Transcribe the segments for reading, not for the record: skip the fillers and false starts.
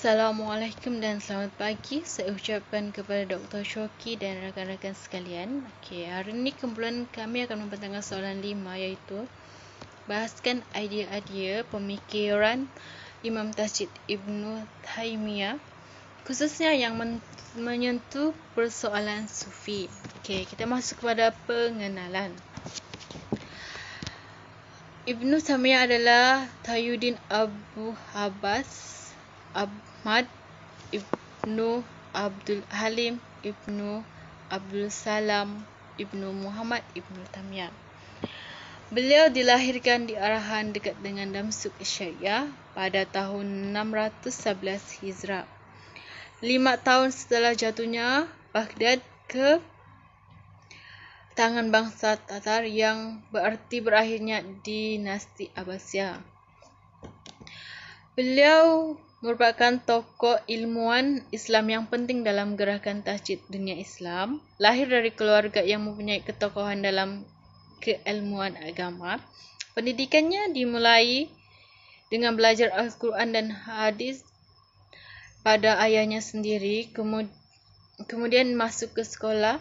Assalamualaikum dan selamat pagi. Saya ucapkan kepada Dr. Shoki dan rakan-rakan sekalian. Hari ini kumpulan kami akan membentangkan soalan 5, iaitu bahaskan idea-idea pemikiran Imam Tajid Ibnu Taimiyah, khususnya yang menyentuh persoalan sufi. Kita masuk kepada pengenalan. Ibnu Taimiyah adalah Tajuddin Abu Abbas Ahmad Ibnu Abdul Halim Ibnu Abdul Salam Ibnu Muhammad Ibnu Taimiyah. Beliau dilahirkan di Arahan dekat dengan Damsyik Syariah pada tahun 611 Hijrah. 5 tahun setelah jatuhnya Baghdad ke tangan bangsa Tatar, yang berarti berakhirnya dinasti Abbasiyah. Beliau merupakan tokoh ilmuwan Islam yang penting dalam gerakan tajdid dunia Islam. Lahir dari keluarga yang mempunyai ketokohan dalam keilmuan agama. Pendidikannya dimulai dengan belajar Al-Quran dan hadis pada ayahnya sendiri, kemudian masuk ke sekolah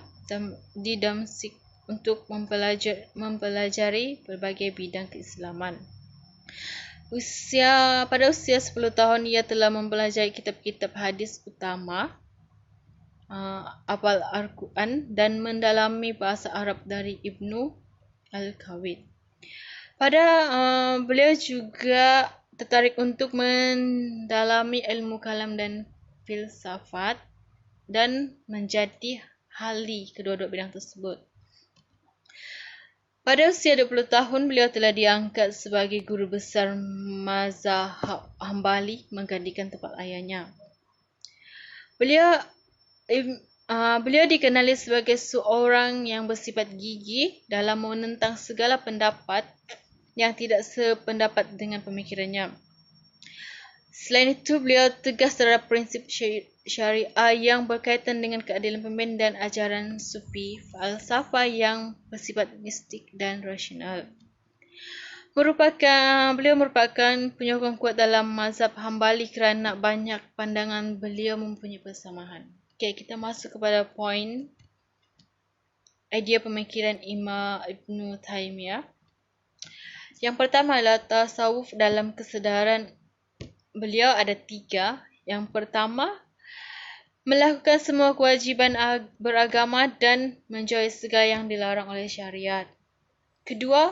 di Damsyik untuk mempelajari berbagai bidang keislaman. Pada usia 10 tahun ia telah mempelajari kitab-kitab hadis utama, hafal Al-Quran dan mendalami bahasa Arab dari Ibnu Al-Qawid. Beliau juga tertarik untuk mendalami ilmu kalam dan filsafat dan menjadi ahli kedua-dua bidang tersebut. Pada usia 20 tahun, beliau telah diangkat sebagai guru besar mazhab Hambali, menggantikan tempat ayahnya. Beliau dikenali sebagai seorang yang bersifat gigih dalam menentang segala pendapat yang tidak sependapat dengan pemikirannya. Selain itu, beliau tegas terhadap prinsip syariah yang berkaitan dengan keadilan pemimpin dan ajaran sufi, falsafah yang bersifat mistik dan rasional. Beliau merupakan penyokong kuat dalam mazhab Hambali kerana banyak pandangan beliau mempunyai persamaan. Kita masuk kepada poin idea pemikiran Imam Ibnu Taimiyah. Yang pertama adalah tasawuf. Dalam kesedaran beliau ada 3. Yang pertama, melakukan semua kewajiban beragama dan menjauhi segala yang dilarang oleh syariat. Kedua,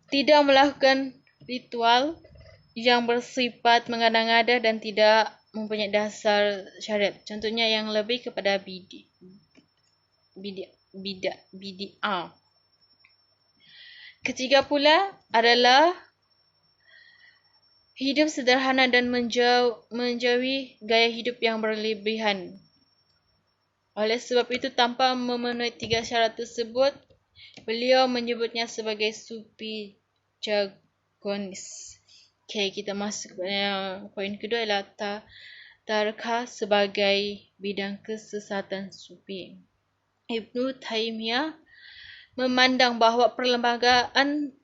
tidak melakukan ritual yang bersifat mengada-ngada dan tidak mempunyai dasar syariat. Contohnya yang lebih kepada bid'ah. Ketiga pula adalah hidup sederhana dan menjauhi gaya hidup yang berlebihan. Oleh sebab itu, tanpa memenuhi 3 syarat tersebut, beliau menyebutnya sebagai sufi jagonis. Kita masuk pada poin kedua, adalah tarkah sebagai bidang kesesatan sufi. Ibnu Taimiyah memandang bahawa perlembagaan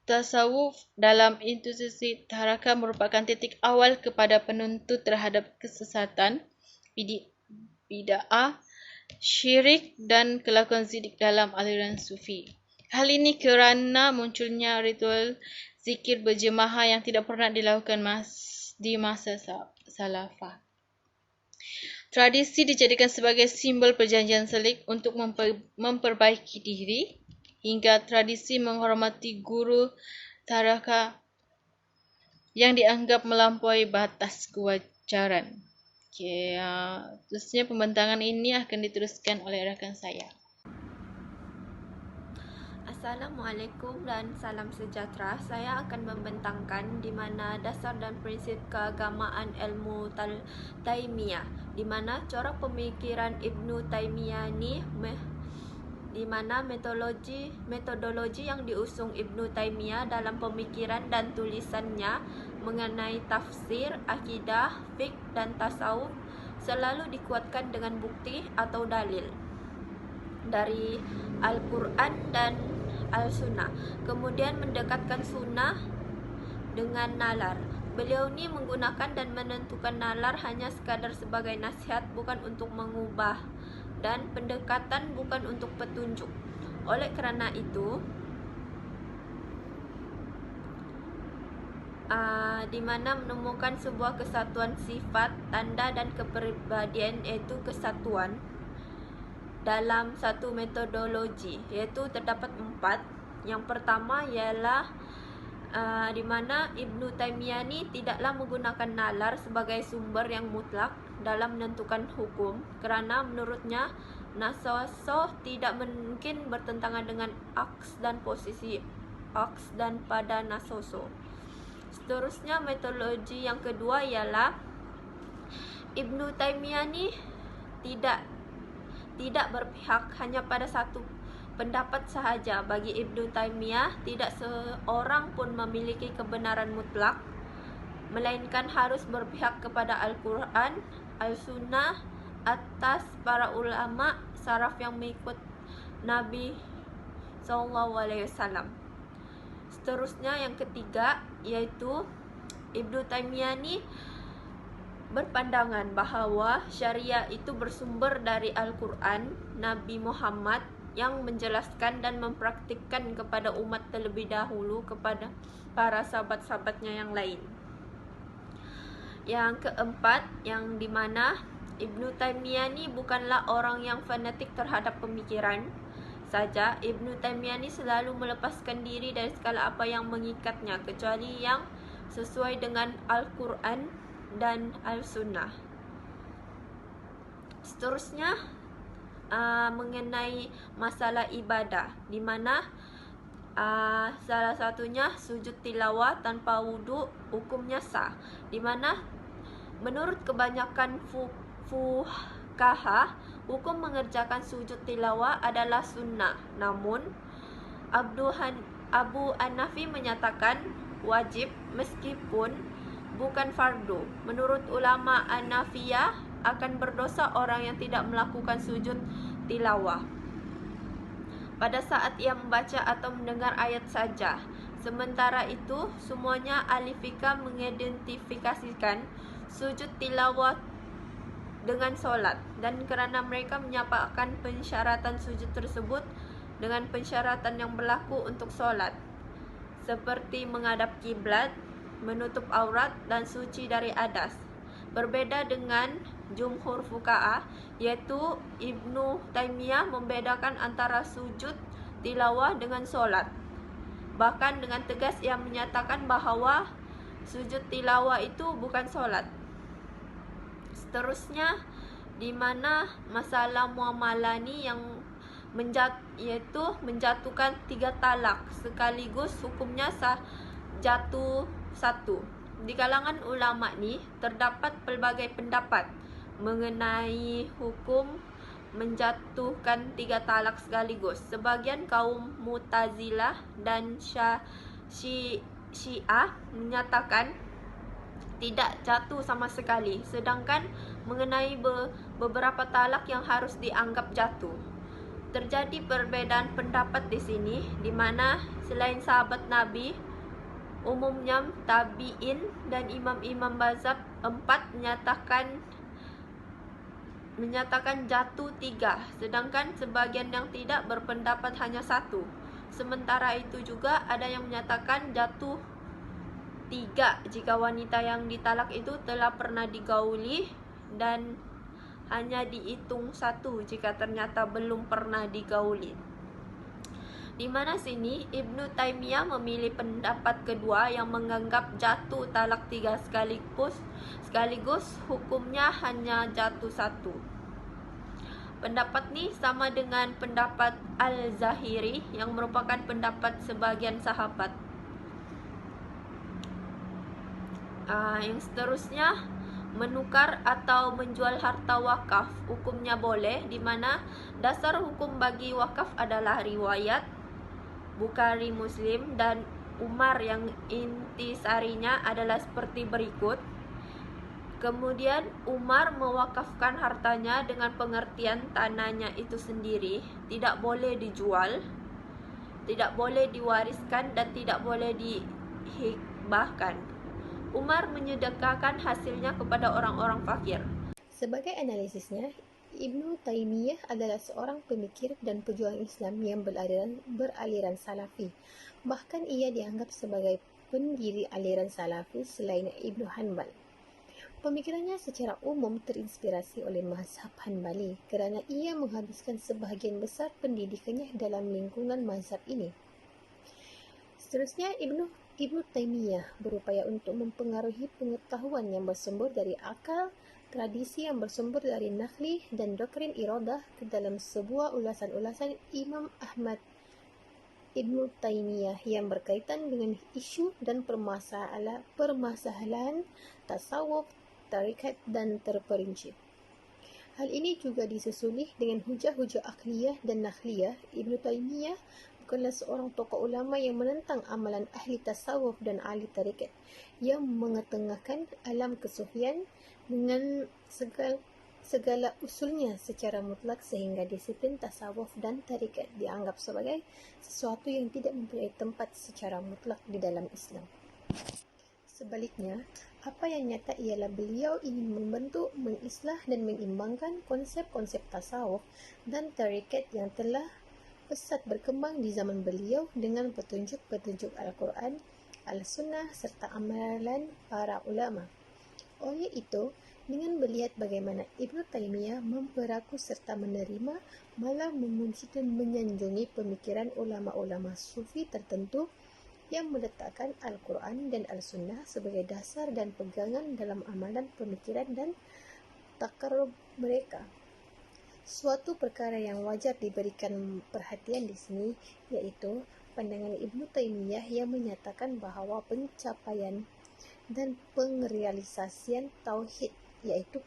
tasawuf dalam institusi tarakah merupakan titik awal kepada penuntut terhadap kesesatan, bid'ah, syirik dan kelakuan zindik dalam aliran sufi. Hal ini kerana munculnya ritual zikir berjemaah yang tidak pernah dilakukan di masa salafah. Tradisi dijadikan sebagai simbol perjanjian selik untuk memperbaiki diri, hingga tradisi menghormati guru tarakah yang dianggap melampaui batas kewajaran. Terusnya pembentangan ini akan diteruskan oleh rakan saya. Assalamualaikum dan salam sejahtera. Saya akan membentangkan di mana dasar dan prinsip keagamaan ilmu Taimiyah, di mana corak pemikiran Ibnu Taimiyah ni di mana metodologi yang diusung Ibnu Taimiyah dalam pemikiran dan tulisannya mengenai tafsir, akidah, fiqh dan tasawuf selalu dikuatkan dengan bukti atau dalil dari Al-Quran dan Al-Sunnah. Kemudian mendekatkan sunnah dengan nalar. Beliau ni menggunakan dan menentukan nalar hanya sekadar sebagai nasihat, bukan untuk mengubah, dan pendekatan bukan untuk petunjuk. Oleh kerana itu, di mana menemukan sebuah kesatuan sifat, tanda dan kepribadian, iaitu kesatuan dalam satu metodologi, iaitu terdapat 4. Yang pertama ialah di mana Ibnu Taimiyah ni tidaklah menggunakan nalar sebagai sumber yang mutlak dalam menentukan hukum, kerana menurutnya nasoso tidak mungkin bertentangan dengan aks dan posisi aks dan pada nasoso. Seterusnya, metodologi yang kedua ialah Ibnu Taimiyah ni tidak berpihak hanya pada satu pendapat sahaja. Bagi Ibnu Taimiyah, tidak seorang pun memiliki kebenaran mutlak, melainkan harus berpihak kepada Al-Quran, Al-Sunnah atas para ulama salaf yang mengikut Nabi SAW. Seterusnya, yang ketiga, iaitu Ibnu Taimiyah ni berpandangan bahawa syariah itu bersumber dari Al-Quran, Nabi Muhammad yang menjelaskan dan mempraktikkan kepada umat terlebih dahulu kepada para sahabat-sahabatnya yang lain. Yang keempat, yang dimana Ibnu Taimiyah ni bukanlah orang yang fanatik terhadap pemikiran saja. Ibnu Taimiyah ni selalu melepaskan diri dari segala apa yang mengikatnya, kecuali yang sesuai dengan Al-Quran dan Al-Sunnah. Seterusnya, mengenai masalah ibadah, di mana salah satunya sujud tilawah tanpa wudhu hukumnya sah, di mana menurut kebanyakan fuqaha hukum mengerjakan sujud tilawah adalah sunnah. Namun Abu Hanafi menyatakan wajib meskipun bukan fardu. Menurut ulama Hanafiyah, akan berdosa orang yang tidak melakukan sujud tilawah pada saat ia membaca atau mendengar ayat saja. Sementara itu, semuanya ahli fikah mengidentifikasikan sujud tilawah dengan solat, dan kerana mereka menyampaikan pensyaratan sujud tersebut dengan pensyaratan yang berlaku untuk solat, seperti menghadap kiblat, menutup aurat, dan suci dari hadas. Berbeda dengan jumhur fuqaha, yaitu Ibnu Taimiyah membedakan antara sujud tilawah dengan solat. Bahkan dengan tegas ia menyatakan bahawa sujud tilawah itu bukan solat. Seterusnya, di mana masalah muamalah ni yang yaitu menjatuhkan 3 talak sekaligus, hukumnya jatuh 1. Di kalangan ulama ni terdapat pelbagai pendapat mengenai hukum menjatuhkan 3 talak sekaligus. Sebahagian kaum Mu'tazilah dan Syiah menyatakan tidak jatuh sama sekali, sedangkan mengenai beberapa talak yang harus dianggap jatuh. Terjadi perbedaan pendapat di sini, di mana selain sahabat Nabi, umumnya tabi'in dan imam-imam mazhab 4 menyatakan jatuh 3, sedangkan sebagian yang tidak berpendapat hanya 1. Sementara itu juga ada yang menyatakan jatuh 3 jika wanita yang ditalak itu telah pernah digauli, dan hanya dihitung 1 jika ternyata belum pernah digauli. Di mana sini Ibnu Taimiyah memilih pendapat kedua yang menganggap jatuh talak 3 sekaligus hukumnya hanya jatuh 1. Pendapat ni sama dengan pendapat Al-Zahiri yang merupakan pendapat sebagian sahabat. Yang seterusnya, menukar atau menjual harta wakaf hukumnya boleh, di mana dasar hukum bagi wakaf adalah riwayat Bukhari, Muslim dan Umar yang intisarinya adalah seperti berikut. Kemudian Umar mewakafkan hartanya dengan pengertian tanahnya itu sendiri tidak boleh dijual, tidak boleh diwariskan, dan tidak boleh dihibahkan. Umar menyedekahkan hasilnya kepada orang-orang fakir. Sebagai analisisnya, Ibnu Taimiyah adalah seorang pemikir dan pejuang Islam yang beraliran Salafi. Bahkan ia dianggap sebagai pendiri aliran Salafi selain Ibnu Hanbal. Pemikirannya secara umum terinspirasi oleh mazhab Hanbali kerana ia menghabiskan sebahagian besar pendidikannya dalam lingkungan mazhab ini. Seterusnya, Ibnu Taimiyah berupaya untuk mempengaruhi pengetahuan yang bersumber dari akal, tradisi yang bersumber dari nakli dan doktrin iradah ke dalam sebuah ulasan-ulasan Imam Ahmad Ibnu Taimiyah yang berkaitan dengan isu dan permasalahan tasawuf, tarekat dan terperinci. Hal ini juga disusuli dengan hujah-hujah akliyah dan nakhliyah. Ibnu Taimiyah bukanlah seorang tokoh ulama yang menentang amalan ahli tasawuf dan ahli tarekat, yang mengetengahkan alam kesufian dengan segala usulnya secara mutlak sehingga disiplin tasawuf dan tarekat dianggap sebagai sesuatu yang tidak mempunyai tempat secara mutlak di dalam Islam. Sebaliknya, apa yang nyata ialah beliau ingin membentuk, mengislah dan mengimbangkan konsep-konsep tasawuf dan tarekat yang telah pesat berkembang di zaman beliau dengan petunjuk-petunjuk Al-Quran, Al-Sunnah serta amalan para ulama. Oleh itu, dengan melihat bagaimana Ibnu Taimiyah memperaku serta menerima, malah memuji dan menyanjungi pemikiran ulama-ulama sufi tertentu yang meletakkan Al-Quran dan Al-Sunnah sebagai dasar dan pegangan dalam amalan pemikiran dan takarrub mereka. Suatu perkara yang wajar diberikan perhatian di sini iaitu pandangan Ibnu Taimiyah yang menyatakan bahawa pencapaian dan pengrealisasian tauhid iaitu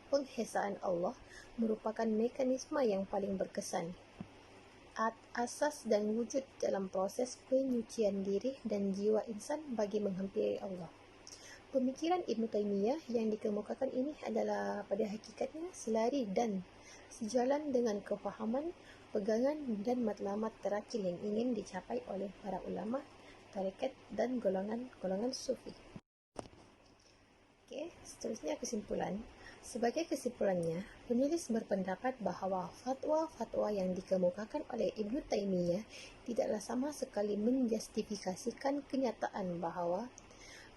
penghesaan Allah merupakan mekanisme yang paling berkesan, asas dan wujud dalam proses penyucian diri dan jiwa insan bagi menghampiri Allah. Pemikiran Ibnu Taimiyah yang dikemukakan ini adalah pada hakikatnya selari dan sejalan dengan kefahaman, pegangan dan matlamat terakil yang ingin dicapai oleh para ulama, tarekat dan golongan sufi. Seterusnya kesimpulan. Sebagai kesimpulannya, penulis berpendapat bahawa fatwa-fatwa yang dikemukakan oleh Ibnu Taimiyah tidaklah sama sekali menjustifikasikan kenyataan bahawa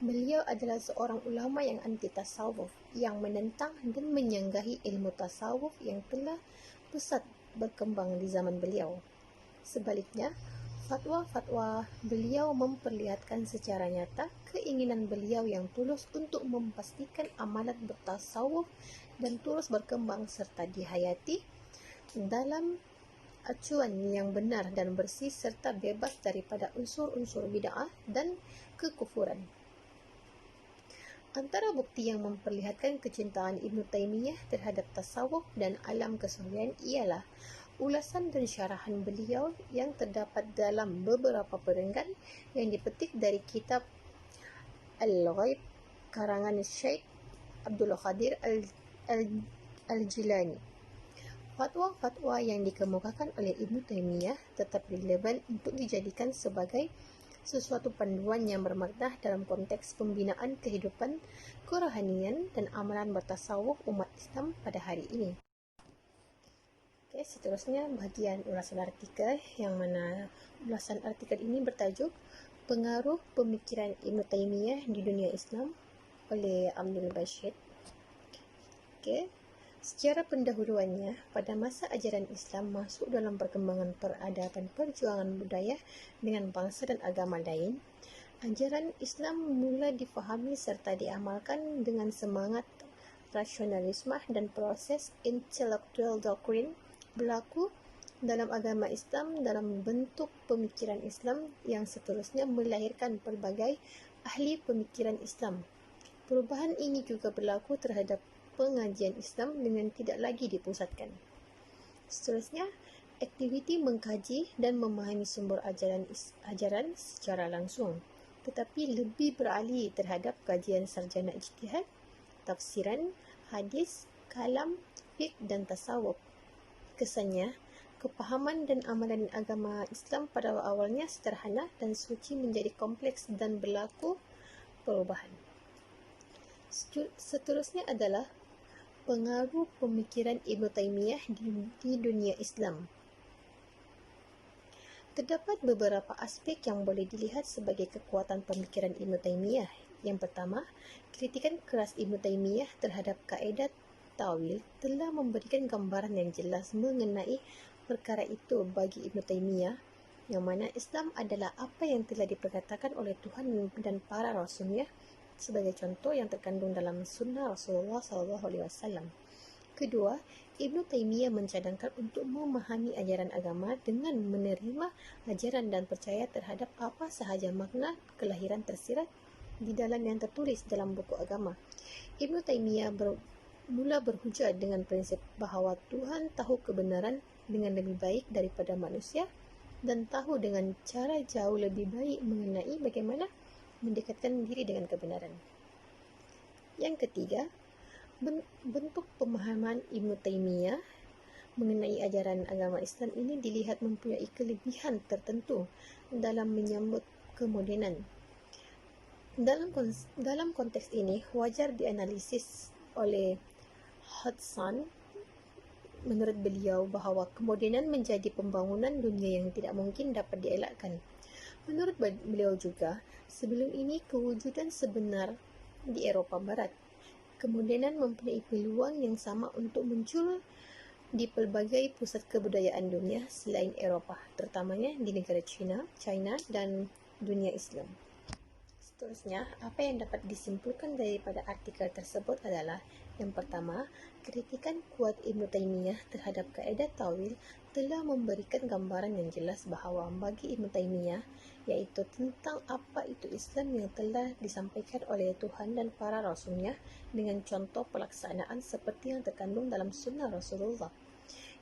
beliau adalah seorang ulama yang anti tasawuf, yang menentang dan menyanggahi ilmu tasawuf yang telah pesat berkembang di zaman beliau. Sebaliknya, fatwa-fatwa beliau memperlihatkan secara nyata keinginan beliau yang tulus untuk memastikan amalan bertasawuf dan terus berkembang serta dihayati dalam acuan yang benar dan bersih serta bebas daripada unsur-unsur bid'ah dan kekufuran. Antara bukti yang memperlihatkan kecintaan Ibnu Taimiyah terhadap tasawuf dan alam kesufian ialah ulasan dan syarahan beliau yang terdapat dalam beberapa perenggan yang dipetik dari kitab Al-Ghaib karangan Syekh Abdul Qadir Al-Jilani. Fatwa-fatwa yang dikemukakan oleh Ibnu Taimiyah tetap relevan untuk dijadikan sebagai sesuatu panduan yang bermakna dalam konteks pembinaan kehidupan kerohanian dan amalan bertasawuf umat Islam pada hari ini. Seterusnya bahagian ulasan artikel, yang mana ulasan artikel ini bertajuk Pengaruh Pemikiran Ibnu Taimiyah di Dunia Islam oleh Abdul Bashid. Secara pendahuluannya, pada masa ajaran Islam masuk dalam perkembangan peradaban perjuangan budaya dengan bangsa dan agama lain, ajaran Islam mula difahami serta diamalkan dengan semangat rasionalisme dan proses intelektual doktrin berlaku dalam agama Islam dalam bentuk pemikiran Islam yang seterusnya melahirkan pelbagai ahli pemikiran Islam. Perubahan ini juga berlaku terhadap pengajian Islam dengan tidak lagi dipusatkan. Seterusnya, aktiviti mengkaji dan memahami sumber ajaran secara langsung, tetapi lebih beralih terhadap kajian sarjana ijtihad, tafsiran, hadis, kalam, fiqh dan tasawuf. Kesannya, kepahaman dan amalan agama Islam pada awalnya sederhana dan suci menjadi kompleks dan berlaku perubahan. Seterusnya adalah pengaruh pemikiran Ibnu Taimiyah di dunia Islam. Terdapat beberapa aspek yang boleh dilihat sebagai kekuatan pemikiran Ibnu Taimiyah. Yang pertama, kritikan keras Ibnu Taimiyah terhadap kaedah tawil telah memberikan gambaran yang jelas mengenai perkara itu bagi Ibnu Taimiyah, yang mana Islam adalah apa yang telah diperkatakan oleh Tuhan dan para rasulnya, sebagai contoh yang terkandung dalam sunnah Rasulullah SAW. Kedua, Ibnu Taimiyah mencadangkan untuk memahami ajaran agama dengan menerima ajaran dan percaya terhadap apa sahaja makna kelahiran tersirat di dalam yang tertulis dalam buku agama. Ibnu Taimiyah mula berhujah dengan prinsip bahawa Tuhan tahu kebenaran dengan lebih baik daripada manusia dan tahu dengan cara jauh lebih baik mengenai bagaimana mendekatkan diri dengan kebenaran. Yang ketiga, bentuk pemahaman Ibnu Taimiyah mengenai ajaran agama Islam ini dilihat mempunyai kelebihan tertentu dalam menyambut kemodenan. Dalam konteks ini, wajar dianalisis oleh Hudson. Menurut beliau bahawa kemodenan menjadi pembangunan dunia yang tidak mungkin dapat dielakkan. Menurut beliau juga, sebelum ini kewujudan sebenar di Eropah Barat. Kemodenan mempunyai peluang yang sama untuk muncul di pelbagai pusat kebudayaan dunia selain Eropah, terutamanya di negara China dan dunia Islam. Seterusnya, apa yang dapat disimpulkan daripada artikel tersebut adalah yang pertama, kritikan kuat Ibnu Taimiyah terhadap kaedah tawil telah memberikan gambaran yang jelas bahawa bagi Ibnu Taimiyah, iaitu tentang apa itu Islam yang telah disampaikan oleh Tuhan dan para rasulnya dengan contoh pelaksanaan seperti yang terkandung dalam sunnah Rasulullah.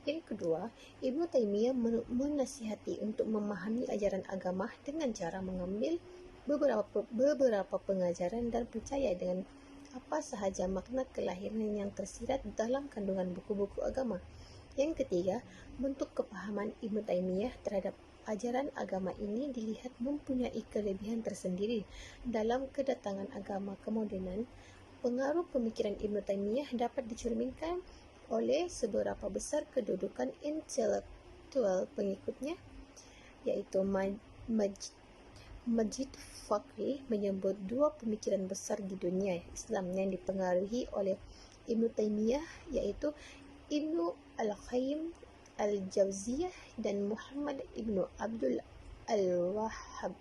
Yang kedua, Ibnu Taimiyah menasihati untuk memahami ajaran agama dengan cara mengambil beberapa pengajaran dan percaya dengan apa sahaja makna kelahiran yang tersirat dalam kandungan buku-buku agama. Yang ketiga, bentuk kepahaman Ibnu Taimiyah terhadap ajaran agama ini dilihat mempunyai kelebihan tersendiri dalam kedatangan agama kemodenan. Pengaruh pemikiran Ibnu Taimiyah dapat dicerminkan oleh seberapa besar kedudukan intelektual pengikutnya, iaitu Majid Fakri menyebut dua pemikiran besar di dunia Islam yang dipengaruhi oleh Ibnu Taimiyah, iaitu Ibnu Al-Qayyim Al-Jauziyah dan Muhammad Ibnu Abdul Al-Wahhab.